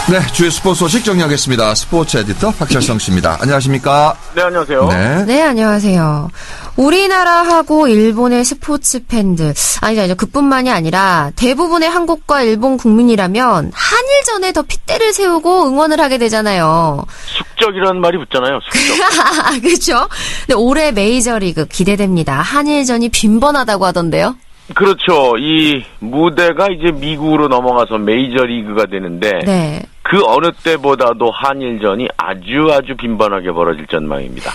네, 주의 스포츠 소식 정리하겠습니다. 스포츠 에디터 박철성 씨입니다. 안녕하십니까? 네, 안녕하세요. 네, 안녕하세요. 우리나라하고 일본의 스포츠 팬들, 아니죠. 그뿐만이 아니라 대부분의 한국과 일본 국민이라면 한일전에 더 핏대를 세우고 응원을 하게 되잖아요. 숙적이라는 말이 붙잖아요. 숙적. 그렇죠? 근데 올해 메이저리그 기대됩니다. 한일전이 빈번하다고 하던데요. 그렇죠. 이 무대가 이제 미국으로 넘어가서 메이저리그가 되는데 네. 그 어느 때보다도 한일전이 아주 빈번하게 벌어질 전망입니다.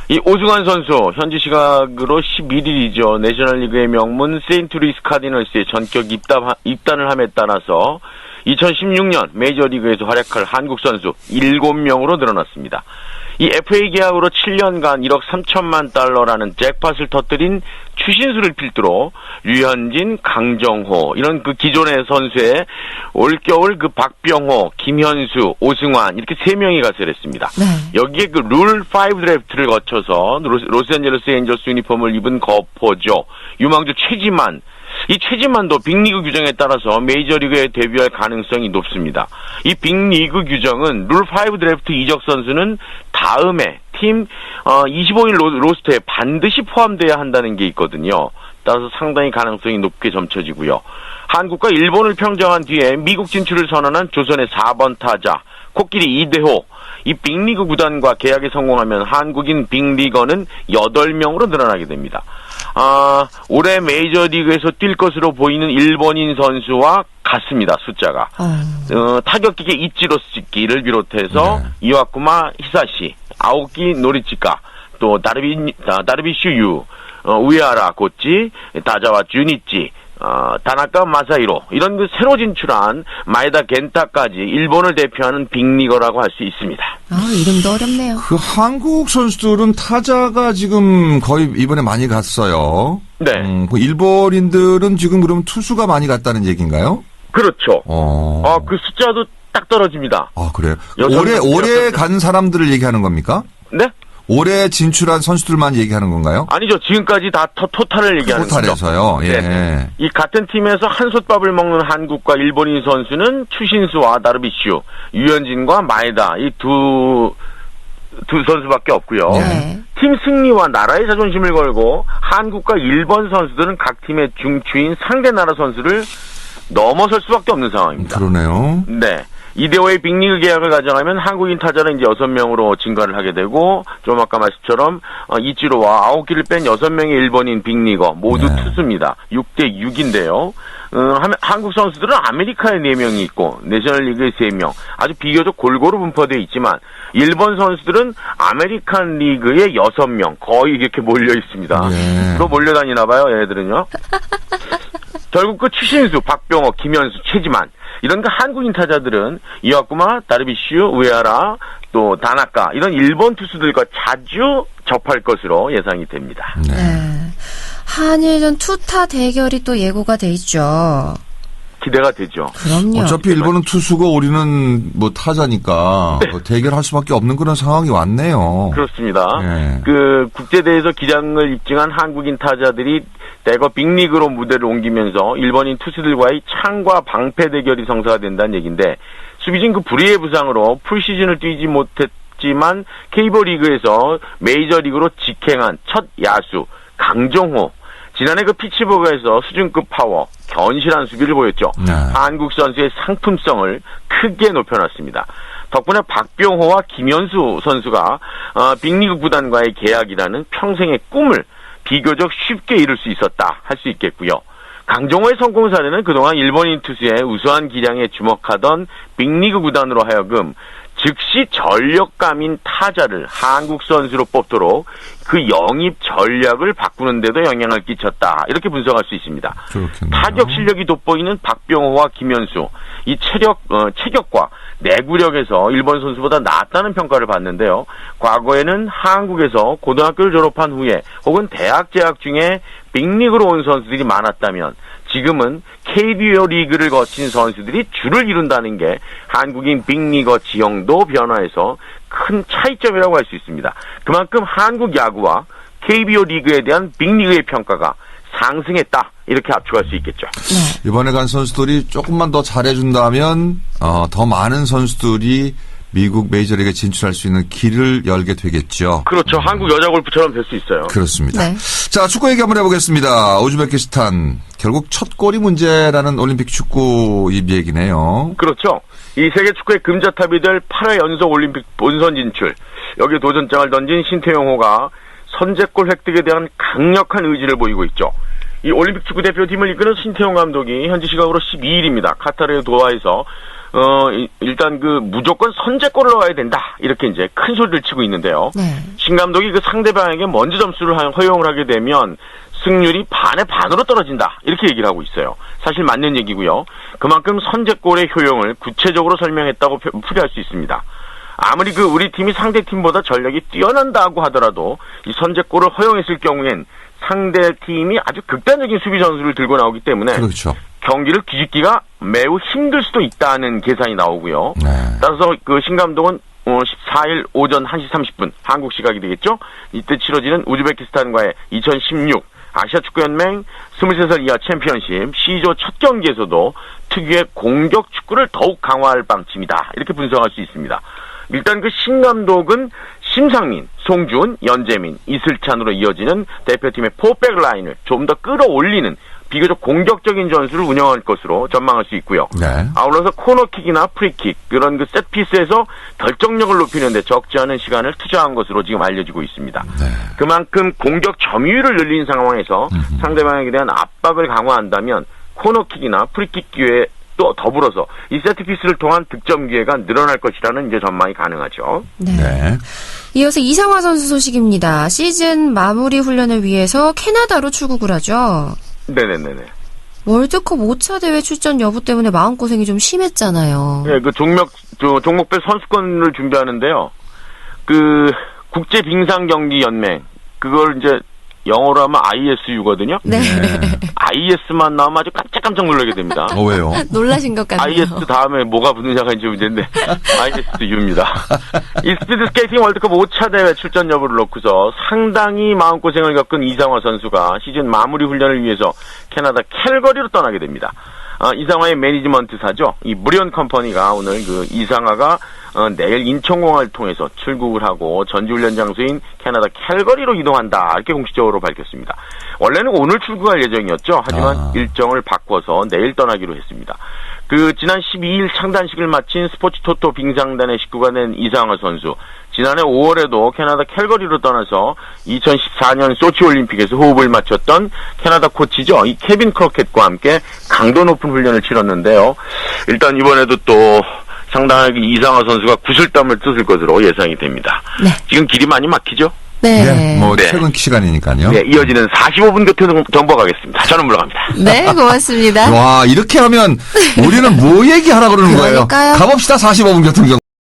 이 오승환 선수 현지 시각으로 11일이죠. 내셔널리그의 명문 세인트루이스 카디널스에 전격 입단을 함에 따라서 2016년 메이저리그에서 활약할 한국 선수 7명으로 늘어났습니다. 이 FA 계약으로 7년간 1억 3천만 달러라는 잭팟을 터뜨린 추신수를 필두로 류현진, 강정호 이런 그 기존의 선수의 올겨울 그 박병호, 김현수, 오승환 이렇게 3명이 가세를 했습니다. 네. 여기에 그 룰 5 드래프트를 거쳐서 로스앤젤레스 엔젤스 유니폼을 입은 거포죠. 유망주 최지만. 이 최지만도 빅리그 규정에 따라서 메이저리그에 데뷔할 가능성이 높습니다. 이 빅리그 규정은 룰 5 드래프트 이적 선수는 다음에 팀 25인 로스터에 반드시 포함돼야 한다는 게 있거든요. 따라서 상당히 가능성이 높게 점쳐지고요. 한국과 일본을 평정한 뒤에 미국 진출을 선언한 조선의 4번 타자 코끼리 이대호. 이 빅리그 구단과 계약에 성공하면 한국인 빅리거는 8명으로 늘어나게 됩니다. 올해 메이저리그에서 뛸 것으로 보이는 일본인 선수와 같습니다. 숫자가. 타격기계 이치로 스키를 비롯해서 이와쿠마 히사시, 아오키 노리치카, 또 다르비슈 유, 우에하라 고치, 다자와 주니치, 다나카 마사히로 이런 그 새로 진출한 마에다 겐타까지 일본을 대표하는 빅리거라고 할 수 있습니다. 이름도 어렵네요. 그 한국 선수들은 타자가 지금 거의 이번에 많이 갔어요. 네. 그 일본인들은 지금 그럼 투수가 많이 갔다는 얘기인가요? 그렇죠. 그 숫자도 딱 떨어집니다. 그래요? 올해 간 사람들을 얘기하는 겁니까? 네? 올해 진출한 선수들만 얘기하는 건가요? 아니죠. 지금까지 다 토탈을 얘기하는 거죠. 토탈에서요. 예. 네. 이 같은 팀에서 한솥밥을 먹는 한국과 일본인 선수는 추신수와 다르비슈, 유현진과 마에다 이 두 선수밖에 없고요. 네. 팀 승리와 나라의 자존심을 걸고 한국과 일본 선수들은 각 팀의 중추인 상대 나라 선수를 넘어설 수밖에 없는 상황입니다. 그러네요. 네. 이대호의 빅리그 계약을 가정하면 한국인 타자는 이제 6명으로 증가를 하게 되고, 좀 아까 말씀처럼, 이치로와 아오키를 뺀 6명의 일본인 빅리거, 모두 투수입니다. 6대6인데요. 한국 선수들은 아메리카에 4명이 있고, 내셔널리그에 3명, 아주 비교적 골고루 분포되어 있지만, 일본 선수들은 아메리칸 리그에 6명, 거의 이렇게 몰려 있습니다. 또 몰려다니나 봐요, 얘네들은요. 결국 그 추신수, 박병호, 김현수, 최지만, 이런 그 한국인 타자들은 이와쿠마, 다르비슈, 우에하라, 또 다나카 이런 일본 투수들과 자주 접할 것으로 예상이 됩니다. 네. 한일전 투타 대결이 또 예고가 돼 있죠. 기대가 되죠. 그럼요. 어차피 일본은 투수고 우리는 뭐 타자니까 대결할 수밖에 없는 그런 상황이 왔네요. 그렇습니다. 그 국제대회에서 기량을 입증한 한국인 타자들이 대거 빅리그로 무대를 옮기면서 일본인 투수들과의 창과 방패 대결이 성사가 된다는 얘기인데, 수비진 그 불의의 부상으로 풀시즌을 뛰지 못했지만 KBO 리그에서 메이저리그로 직행한 첫 야수 강정호, 지난해 그 피츠버그에서 수준급 파워, 견실한 수비를 보였죠. 한국 선수의 상품성을 크게 높여놨습니다. 덕분에 박병호와 김현수 선수가 빅리그 구단과의 계약이라는 평생의 꿈을 비교적 쉽게 이룰 수 있었다 할 수 있겠고요. 강정호의 성공 사례는 그동안 일본인 투수의 우수한 기량에 주목하던 빅리그 구단으로 하여금 즉시 전력감인 타자를 한국 선수로 뽑도록 그 영입 전략을 바꾸는 데도 영향을 끼쳤다. 이렇게 분석할 수 있습니다. 그렇겠네요. 타격 실력이 돋보이는 박병호와 김현수, 이 체격과 내구력에서 일본 선수보다 낫다는 평가를 받는데요. 과거에는 한국에서 고등학교를 졸업한 후에 혹은 대학 재학 중에 빅리그로 온 선수들이 많았다면, 지금은 KBO 리그를 거친 선수들이 줄을 이룬다는 게 한국인 빅리거 지형도 변화해서 큰 차이점이라고 할 수 있습니다. 그만큼 한국 야구와 KBO 리그에 대한 빅리그의 평가가 상승했다, 이렇게 압축할 수 있겠죠. 이번에 간 선수들이 조금만 더 잘해준다면 더 많은 선수들이 미국 메이저리그에 진출할 수 있는 길을 열게 되겠죠. 그렇죠. 한국 여자 골프처럼 될 수 있어요. 그렇습니다. 네. 자, 축구 얘기 한번 해보겠습니다. 우즈베키스탄 결국 첫 골이 문제라는 올림픽 축구 이 얘기네요. 그렇죠. 이 세계 축구의 금자탑이 될 8회 연속 올림픽 본선 진출. 여기에 도전장을 던진 신태용호가 선제골 획득에 대한 강력한 의지를 보이고 있죠. 이 올림픽 축구 대표팀을 이끄는 신태용 감독이 현지 시각으로 12일입니다. 카타르의 도하에서 일단 무조건 선제골을 넣어야 된다. 이렇게 이제 큰 소리를 치고 있는데요. 네. 신 감독이 그 상대방에게 먼저 점수를 허용을 하게 되면 승률이 반의 반으로 떨어진다. 이렇게 얘기를 하고 있어요. 사실 맞는 얘기고요. 그만큼 선제골의 효용을 구체적으로 설명했다고 풀이할 수 있습니다. 아무리 우리 팀이 상대 팀보다 전력이 뛰어난다고 하더라도 이 선제골을 허용했을 경우엔 상대 팀이 아주 극단적인 수비 전술을 들고 나오기 때문에 그렇죠. 경기를 뒤집기가 매우 힘들 수도 있다는 계산이 나오고요. 네. 따라서 신 감독은 14일 오전 1시 30분 한국 시각이 되겠죠. 이때 치러지는 우즈베키스탄과의 2016 아시아 축구연맹 23살 이하 챔피언십 C조 첫 경기에서도 특유의 공격 축구를 더욱 강화할 방침이다. 이렇게 분석할 수 있습니다. 일단 신 감독은 심상민, 송준, 연재민, 이슬찬으로 이어지는 대표팀의 포백 라인을 좀 더 끌어올리는 비교적 공격적인 전술을 운영할 것으로 전망할 수 있고요. 네. 아울러서 코너킥이나 프리킥 그런 세트피스에서 결정력을 높이는 데 적지 않은 시간을 투자한 것으로 지금 알려지고 있습니다. 네. 그만큼 공격 점유율을 늘린 상황에서 상대방에게 대한 압박을 강화한다면 코너킥이나 프리킥 기회에 또 더불어서 이 세트피스를 통한 득점 기회가 늘어날 것이라는 이제 전망이 가능하죠. 네. 네. 이어서 이상화 선수 소식입니다. 시즌 마무리 훈련을 위해서 캐나다로 출국을 하죠. 네네네네. 월드컵 5차 대회 출전 여부 때문에 마음고생이 좀 심했잖아요. 네, 종목별 선수권을 준비하는데요. 국제 빙상 경기 연맹 그걸 이제 영어로 하면 ISU거든요. 네. IS만 나오면 아주 깜짝 놀라게 됩니다. 왜요? 놀라신 것 같네요. IS 다음에 뭐가 붙느냐가 이제 문제인데 ISU입니다. 이 스피드 스케이팅 월드컵 5차 대회 출전 여부를 놓고서 상당히 마음고생을 겪은 이상화 선수가 시즌 마무리 훈련을 위해서 캐나다 캘거리로 떠나게 됩니다. 이상화의 매니지먼트사죠. 이 무리온 컴퍼니가 오늘 이상화가 내일 인천공항을 통해서 출국을 하고 전지훈련 장소인 캐나다 캘거리로 이동한다. 이렇게 공식적으로 밝혔습니다. 원래는 오늘 출국할 예정이었죠. 하지만 일정을 바꿔서 내일 떠나기로 했습니다. 지난 12일 창단식을 마친 스포츠 토토 빙상단의 식구가 된 이상화 선수. 지난해 5월에도 캐나다 캘거리로 떠나서 2014년 소치 올림픽에서 호흡을 맞췄던 캐나다 코치죠. 이 케빈 크로켓과 함께 강도 높은 훈련을 치렀는데요. 일단 이번에도 또 상당하게 이상화 선수가 구슬땀을 뜯을 것으로 예상이 됩니다. 네. 지금 길이 많이 막히죠? 네. 네. 네. 퇴근 시간이니까요. 네, 이어지는 45분 교통 정보 가겠습니다. 저는 물러갑니다. 네, 고맙습니다. 와, 이렇게 하면 우리는 뭐 얘기하라 그러는 거예요? 그러니까요. 가봅시다, 45분 교통정보.